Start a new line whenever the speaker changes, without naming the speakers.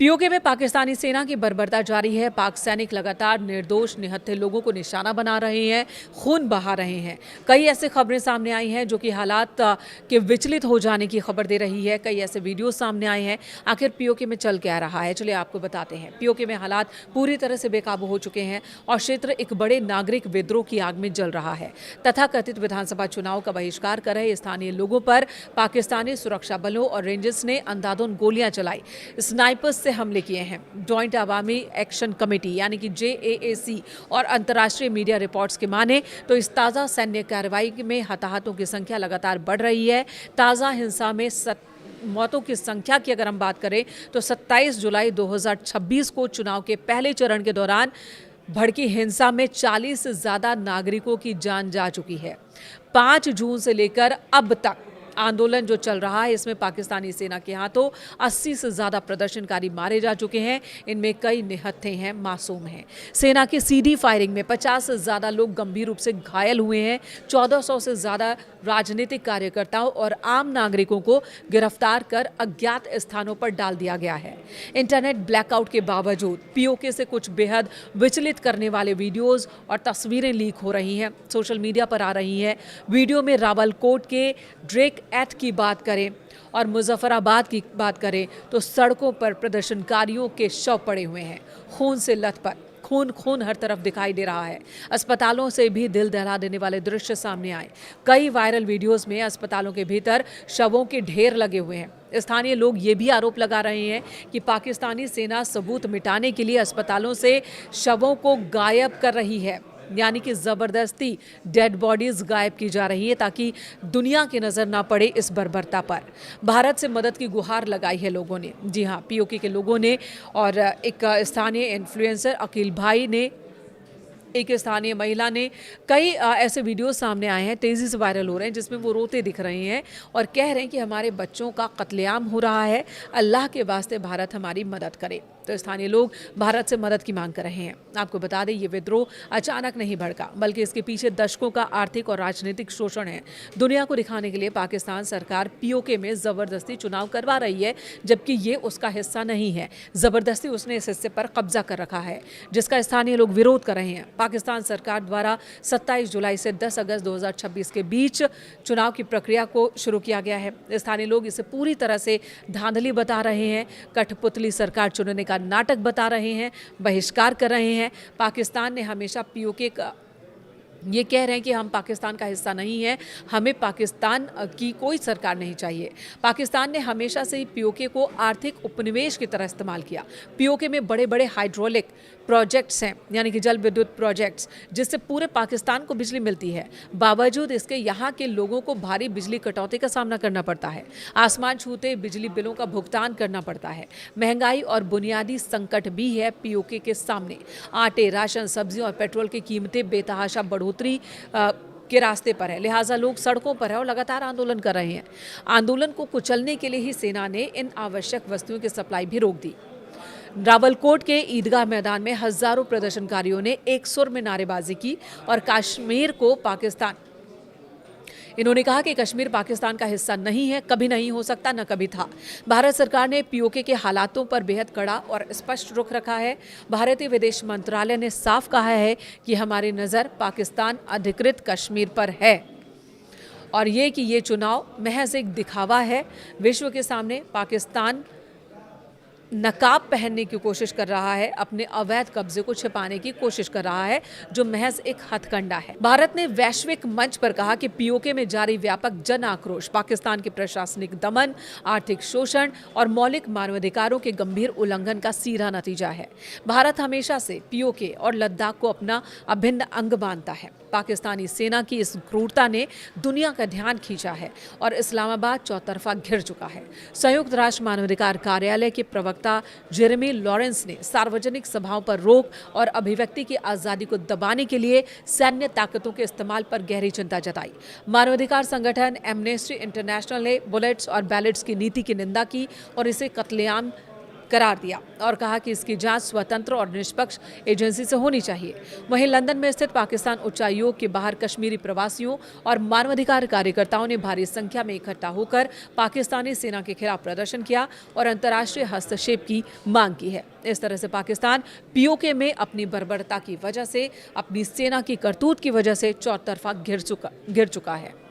PoK में पाकिस्तानी सेना की बर्बरता जारी है। पाक सैनिक लगातार निर्दोष निहत्थे लोगों को निशाना बना रहे हैं, खून बहा रहे हैं। कई ऐसी खबरें सामने आई हैं जो कि हालात के विचलित हो जाने की खबर दे रही है। कई ऐसे वीडियो सामने आए हैं। आखिर पीओके में चल क्या रहा है, चलिए आपको बताते हैं। पीओके में हालात पूरी तरह से बेकाबू हो चुके हैं और क्षेत्र एक बड़े नागरिक विद्रोह की आग में जल रहा है। तथाकथित विधानसभा चुनाव का बहिष्कार कर रहे स्थानीय लोगों पर पाकिस्तानी सुरक्षा बलों और रेंजर्स ने अंधाधुंध गोलियां चलाई, स्नाइपर्स से हमले किए हैं। जॉइंट अवामी एक्शन कमेटी यानी कि JAAC और अंतर्राष्ट्रीय मीडिया रिपोर्ट्स के माने तो इस ताज़ा सैन्य कार्रवाई में हताहतों की संख्या लगातार बढ़ रही है। ताज़ा हिंसा में मौतों की संख्या की अगर हम बात करें तो 27 जुलाई 2026 को चुनाव के पहले चरण के दौरान भड़की हिंसा में 40 से ज़्यादा नागरिकों की जान जा चुकी है। 5 जून से लेकर अब तक आंदोलन जो चल रहा है, इसमें पाकिस्तानी सेना के हाथों 80 से ज़्यादा प्रदर्शनकारी मारे जा चुके हैं। इनमें कई निहत्थे हैं, मासूम हैं। सेना की सीधी फायरिंग में 50 से ज़्यादा लोग गंभीर रूप से घायल हुए हैं। 1400 से ज़्यादा राजनीतिक कार्यकर्ताओं और आम नागरिकों को गिरफ्तार कर अज्ञात स्थानों पर डाल दिया गया है। इंटरनेट ब्लैकआउट के बावजूद पीओके से कुछ बेहद विचलित करने वाले वीडियोज़ और तस्वीरें लीक हो रही हैं, सोशल मीडिया पर आ रही हैं। वीडियो में रावलकोट के ड्रेक एट की बात करें और मुजफ्फराबाद की बात करें तो सड़कों पर प्रदर्शनकारियों के शव पड़े हुए हैं, खून से लथपथ। खून खून हर तरफ दिखाई दे रहा है। अस्पतालों से भी दिल दहला देने वाले दृश्य सामने आए। कई वायरल वीडियोस में अस्पतालों के भीतर शवों के ढेर लगे हुए हैं। स्थानीय लोग ये भी आरोप लगा रहे हैं कि पाकिस्तानी सेना सबूत मिटाने के लिए अस्पतालों से शवों को गायब कर रही है, यानी कि ज़बरदस्ती डेड बॉडीज़ गायब की जा रही है ताकि दुनिया की नज़र ना पड़े इस बर्बरता पर। भारत से मदद की गुहार लगाई है लोगों ने, जी हाँ, पीओके के लोगों ने। और एक स्थानीय इन्फ्लुएंसर अकील भाई ने, एक स्थानीय महिला ने, कई ऐसे वीडियो सामने आए हैं, तेज़ी से वायरल हो रहे हैं, जिसमें वो रोते दिख रहे हैं और कह रहे हैं कि हमारे बच्चों का कत्लेआम हो रहा है, अल्लाह के वास्ते भारत हमारी मदद करे। तो स्थानीय लोग भारत से मदद की मांग कर रहे हैं। आपको बता दें, ये विद्रोह अचानक नहीं भड़का, बल्कि इसके पीछे दशकों का आर्थिक और राजनीतिक शोषण है। दुनिया को दिखाने के लिए पाकिस्तान सरकार पीओके में ज़बरदस्ती चुनाव करवा रही है, जबकि ये उसका हिस्सा नहीं है। ज़बरदस्ती उसने इस हिस्से पर कब्जा कर रखा है, जिसका स्थानीय लोग विरोध कर रहे हैं। पाकिस्तान सरकार द्वारा 27 जुलाई से 10 अगस्त 2026 के बीच चुनाव की प्रक्रिया को शुरू किया गया है। स्थानीय लोग इसे पूरी तरह से धांधली बता रहे हैं, कठपुतली सरकार चुनने का नाटक बता रहे हैं, बहिष्कार कर रहे हैं। पाकिस्तान ने हमेशा पीओके का ये कह रहे हैं कि हम पाकिस्तान का हिस्सा नहीं है, हमें पाकिस्तान की कोई सरकार नहीं चाहिए। पाकिस्तान ने हमेशा से ही पीओके को आर्थिक उपनिवेश की तरह इस्तेमाल किया। पीओके में बड़े बड़े हाइड्रोलिक प्रोजेक्ट्स हैं, यानी कि जल विद्युत प्रोजेक्ट्स, जिससे पूरे पाकिस्तान को बिजली मिलती है। बावजूद इसके यहाँ के लोगों को भारी बिजली कटौती का सामना करना पड़ता है। आसमान छूते बिजली बिलों का भुगतान करना पड़ता है। महंगाई और बुनियादी संकट भी है पीओके के सामने। आटे, राशन, सब्जियों और पेट्रोल की कीमतें बेतहाशा बढ़ोतरी के रास्ते पर है, लिहाजा लोग सड़कों पर है और लगातार आंदोलन कर रहे हैं। आंदोलन को कुचलने के लिए ही सेना ने इन आवश्यक वस्तुओं की सप्लाई भी रोक दी। रावलकोट के ईदगाह मैदान में हजारों प्रदर्शनकारियों ने एक सुर में नारेबाजी की और कश्मीर को पाकिस्तान, इन्होंने कहा कि कश्मीर पाकिस्तान का हिस्सा नहीं है, कभी नहीं हो सकता, न कभी था। भारत सरकार ने पीओके के हालातों पर बेहद कड़ा और स्पष्ट रुख रखा है। भारतीय विदेश मंत्रालय ने साफ कहा है कि हमारी नज़र पाकिस्तान अधिकृत कश्मीर पर है और ये कि ये चुनाव महज एक दिखावा है। विश्व के सामने पाकिस्तान नकाब पहनने की कोशिश कर रहा है, अपने अवैध कब्जे को छिपाने की कोशिश कर रहा है, जो महज एक हथकंडा है। भारत ने वैश्विक मंच पर कहा कि पीओके में जारी व्यापक जन आक्रोश पाकिस्तान के प्रशासनिक दमन, आर्थिक शोषण और मौलिक मानवाधिकारों के गंभीर उल्लंघन का सीधा नतीजा है। भारत हमेशा से पीओके और लद्दाख को अपना अभिन्न अंग मानता है। पाकिस्तानी सेना की इस क्रूरता ने दुनिया का ध्यान खींचा है और इस्लामाबाद चौतरफा घिर चुका है। संयुक्त राष्ट्र मानवाधिकार कार्यालय के प्रवक्ता जेरेमी लॉरेंस ने सार्वजनिक सभाओं पर रोक और अभिव्यक्ति की आज़ादी को दबाने के लिए सैन्य ताकतों के इस्तेमाल पर गहरी चिंता जताई। मानवाधिकार संगठन एमनेस्टी इंटरनेशनल ने बुलेट्स और बैलेट्स की नीति की निंदा की और इसे कत्लेआम करार दिया और कहा कि इसकी जांच स्वतंत्र और निष्पक्ष एजेंसी से होनी चाहिए। वहीं लंदन में स्थित पाकिस्तान उच्चायोग के बाहर कश्मीरी प्रवासियों और मानवाधिकार कार्यकर्ताओं ने भारी संख्या में इकट्ठा होकर पाकिस्तानी सेना के खिलाफ प्रदर्शन किया और अंतर्राष्ट्रीय हस्तक्षेप की मांग की है। इस तरह से पाकिस्तान पीओके में अपनी बर्बरता की वजह से, अपनी सेना की करतूत की वजह से चौतरफा घिर चुका है।